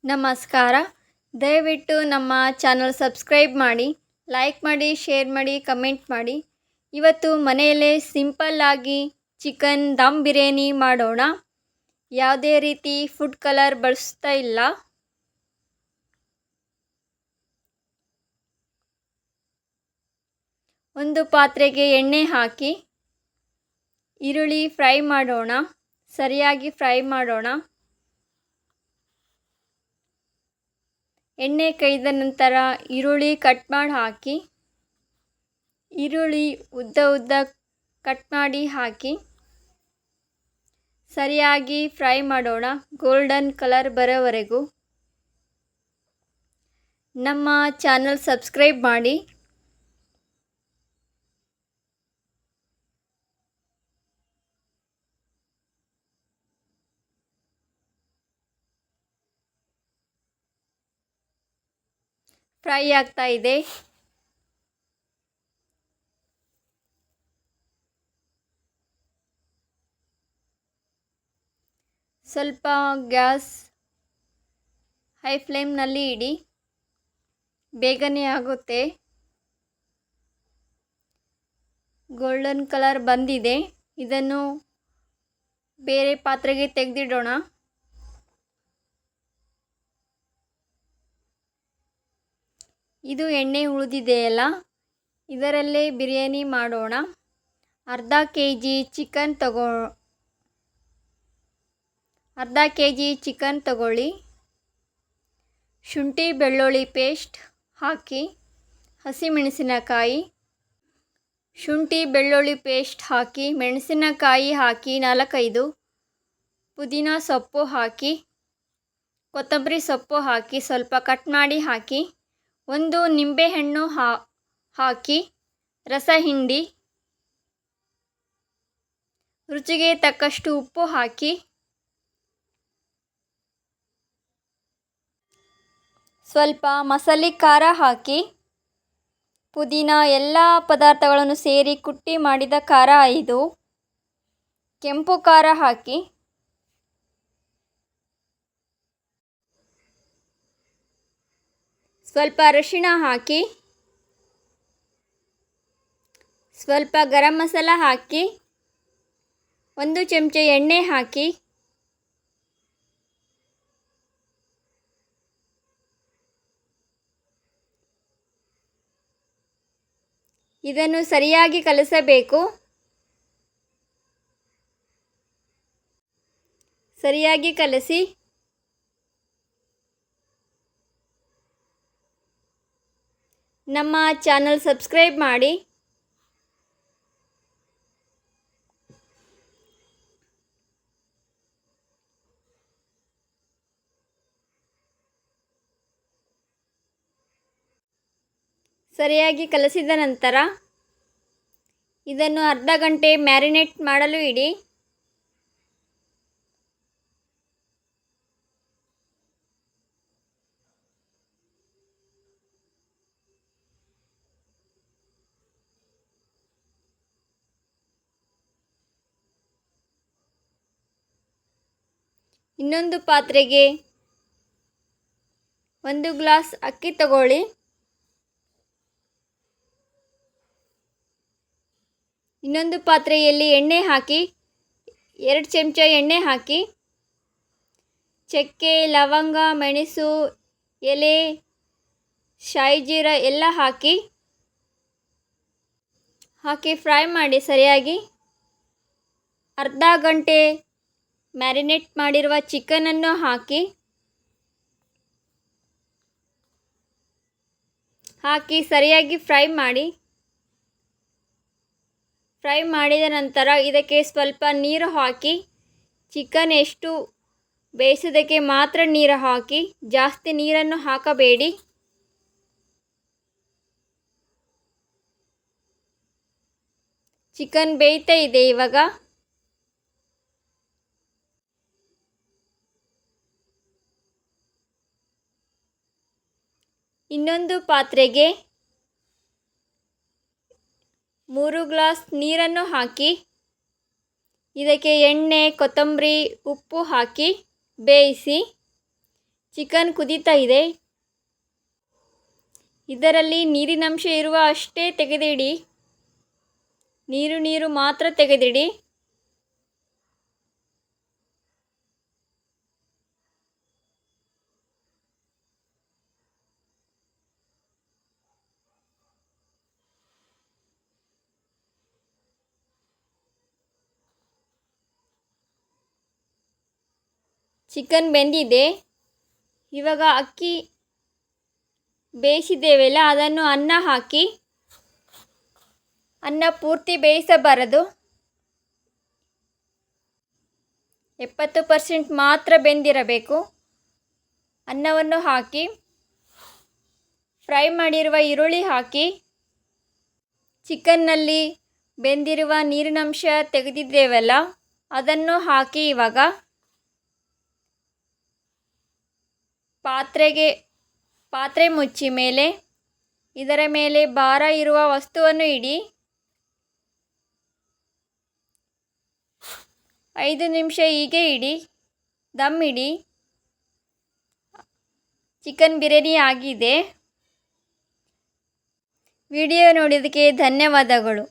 ನಮಸ್ಕಾರ. ದಯವಿಟ್ಟು ನಮ್ಮ ಚಾನಲ್ ಸಬ್ಸ್ಕ್ರೈಬ್ ಮಾಡಿ, ಲೈಕ್ ಮಾಡಿ, ಶೇರ್ ಮಾಡಿ, ಕಮೆಂಟ್ ಮಾಡಿ. ಇವತ್ತು ಮನೆಯಲ್ಲೇ ಸಿಂಪಲ್ಲಾಗಿ ಚಿಕನ್ ದಮ್ ಬಿರಿಯಾನಿ ಮಾಡೋಣ. ಯಾವುದೇ ರೀತಿ ಫುಡ್ ಕಲರ್ ಬಳಸ್ತಾ ಇಲ್ಲ. ಒಂದು ಪಾತ್ರೆಗೆ ಎಣ್ಣೆ ಹಾಕಿ ಈರುಳ್ಳಿ ಫ್ರೈ ಮಾಡೋಣ. ಸರಿಯಾಗಿ ಫ್ರೈ ಮಾಡೋಣ. ಎಣ್ಣೆ ಕೈದ ನಂತರ ಈರುಳ್ಳಿ ಕಟ್ ಮಾಡಿ ಹಾಕಿ. ಈರುಳ್ಳಿ ಉದ್ದ ಕಟ್ ಮಾಡಿ ಹಾಕಿ ಸರಿಯಾಗಿ ಫ್ರೈ ಮಾಡೋಣ, ಗೋಲ್ಡನ್ ಕಲರ್ ಬರೋವರೆಗೂ. ನಮ್ಮ ಚಾನಲ್ ಸಬ್ಸ್ಕ್ರೈಬ್ ಮಾಡಿ. ಫ್ರೈ ಆಗ್ತಾ ಇದೆ. ಸ್ವಲ್ಪ ಗ್ಯಾಸ್ ಹೈ ಫ್ಲೇಮ್ನಲ್ಲಿ ಇಡಿ, ಬೇಗನೆ ಆಗುತ್ತೆ. ಗೋಲ್ಡನ್ ಕಲರ್ ಬಂದಿದೆ. ಇದನ್ನು ಬೇರೆ ಪಾತ್ರೆಗೆ ತೆಗೆದಿಡೋಣ. ಇದು ಎಣ್ಣೆ ಉಳಿದಿದೆಯಲ್ಲ, ಇದರಲ್ಲೇ ಬಿರಿಯಾನಿ ಮಾಡೋಣ. ಅರ್ಧ ಕೆ ಜಿ ಚಿಕನ್ ತಗೊಳ್ಳಿ. ಶುಂಠಿ ಬೆಳ್ಳುಳ್ಳಿ ಪೇಸ್ಟ್ ಹಾಕಿ. ಹಸಿಮೆಣಸಿನಕಾಯಿ, ಶುಂಠಿ ಬೆಳ್ಳುಳ್ಳಿ ಪೇಸ್ಟ್ ಹಾಕಿ, ಮೆಣಸಿನಕಾಯಿ ಹಾಕಿ 4-5, ಪುದೀನ ಸೊಪ್ಪು ಹಾಕಿ, ಕೊತ್ತಂಬರಿ ಸೊಪ್ಪು ಹಾಕಿ ಸ್ವಲ್ಪ ಕಟ್ ಮಾಡಿ ಹಾಕಿ. 1 ನಿಂಬೆಹಣ್ಣು ಹಾಕಿ ರಸ ಹಿಂಡಿ. ರುಚಿಗೆ ತಕ್ಕಷ್ಟು ಉಪ್ಪು ಹಾಕಿ. ಸ್ವಲ್ಪ ಮಸಾಲೆ ಖಾರ ಹಾಕಿ. ಪುದೀನ ಎಲ್ಲ ಪದಾರ್ಥಗಳನ್ನು ಸೇರಿ ಕುಟ್ಟಿ ಮಾಡಿದ ಖಾರ ಇದು. ಕೆಂಪು ಖಾರ ಹಾಕಿ. ಸ್ವಲ್ಪ ಅರಿಶಿಣ ಹಾಕಿ. ಸ್ವಲ್ಪ ಗರಂ ಮಸಾಲ ಹಾಕಿ. 1 ಚಮಚ ಎಣ್ಣೆ ಹಾಕಿ. ಇದನ್ನು ಸರಿಯಾಗಿ ಕಲಸಬೇಕು. ಸರಿಯಾಗಿ ಕಲಸಿ. ನಮ್ಮ ಚಾನಲ್ ಸಬ್ಸ್ಕ್ರೈಬ್ ಮಾಡಿ. ಸರಿಯಾಗಿ ಕಲಸಿದ ನಂತರ ಇದನ್ನು ಅರ್ಧ ಗಂಟೆ ಮ್ಯಾರಿನೇಟ್ ಮಾಡಲು ಇಡಿ. ಇನ್ನೊಂದು ಪಾತ್ರೆಗೆ 1 ಗ್ಲಾಸ್ ಅಕ್ಕಿ ತಗೊಳ್ಳಿ. ಇನ್ನೊಂದು ಪಾತ್ರೆಯಲ್ಲಿ ಎಣ್ಣೆ ಹಾಕಿ. 2 ಚಮಚ ಎಣ್ಣೆ ಹಾಕಿ. ಚಕ್ಕೆ, ಲವಂಗ, ಮೆಣಸು, ಎಲೆ, ಶಾಯಿ ಜೀರ ಎಲ್ಲ ಹಾಕಿ ಫ್ರೈ ಮಾಡಿ ಸರಿಯಾಗಿ. ಅರ್ಧ ಗಂಟೆ ಮ್ಯಾರಿನೇಟ್ ಮಾಡಿರುವ ಚಿಕನನ್ನು ಹಾಕಿ ಸರಿಯಾಗಿ ಫ್ರೈ ಮಾಡಿ. ಫ್ರೈ ಮಾಡಿದ ನಂತರ ಇದಕ್ಕೆ ಸ್ವಲ್ಪ ನೀರು ಹಾಕಿ. ಚಿಕನ್ ಎಷ್ಟು ಬೇಯಿಸೋದಕ್ಕೆ ಮಾತ್ರ ನೀರು ಹಾಕಿ, ಜಾಸ್ತಿ ನೀರನ್ನು ಹಾಕಬೇಡಿ. ಚಿಕನ್ ಬೇಯ್ತಾ ಇದೆ ಇವಾಗ. ಇನ್ನೊಂದು ಪಾತ್ರೆಗೆ 3 ಗ್ಲಾಸ್ ನೀರನ್ನು ಹಾಕಿ. ಇದಕ್ಕೆ ಎಣ್ಣೆ, ಕೊತ್ತಂಬರಿ, ಉಪ್ಪು ಹಾಕಿ ಬೇಯಿಸಿ. ಚಿಕನ್ ಕುದೀತಾ ಇದೆ. ಇದರಲ್ಲಿ ನೀರಿನಂಶ ಇರುವ ಅಷ್ಟೇ ತೆಗೆದಿಡಿ. ನೀರು ಮಾತ್ರ ತೆಗೆದಿಡಿ. ಚಿಕನ್ ಬೆಂದಿದೆ. ಇವಾಗ ಅಕ್ಕಿ ಬೇಯಿಸಿದ್ದೇವಲ್ಲ ಅದನ್ನು ಅನ್ನ ಹಾಕಿ. ಅನ್ನ ಪೂರ್ತಿ ಬೇಯಿಸಬಾರದು, 70% ಮಾತ್ರ ಬೆಂದಿರಬೇಕು. ಅನ್ನವನ್ನು ಹಾಕಿ ಫ್ರೈ ಮಾಡಿರುವ ಈರುಳ್ಳಿ ಹಾಕಿ. ಚಿಕನ್ನಲ್ಲಿ ಬೆಂದಿರುವ ನೀರಿನಂಶ ತೆಗೆದಿದ್ದೇವಲ್ಲ ಅದನ್ನು ಹಾಕಿ. ಇವಾಗ ಪಾತ್ರೆ ಮುಚ್ಚಿ ಮೇಲೆ ಇದರ ಮೇಲೆ ಭಾರ ಇರುವ ವಸ್ತುವನ್ನು ಇಡಿ. 5 ನಿಮಿಷ ಹೀಗೆ ಇಡಿ, ದಮ್ ಇಡಿ. ಚಿಕನ್ ಬಿರಿಯಾನಿ ಆಗಿದೆ. ವಿಡಿಯೋ ನೋಡಿದ್ದಕ್ಕೆ ಧನ್ಯವಾದಗಳು.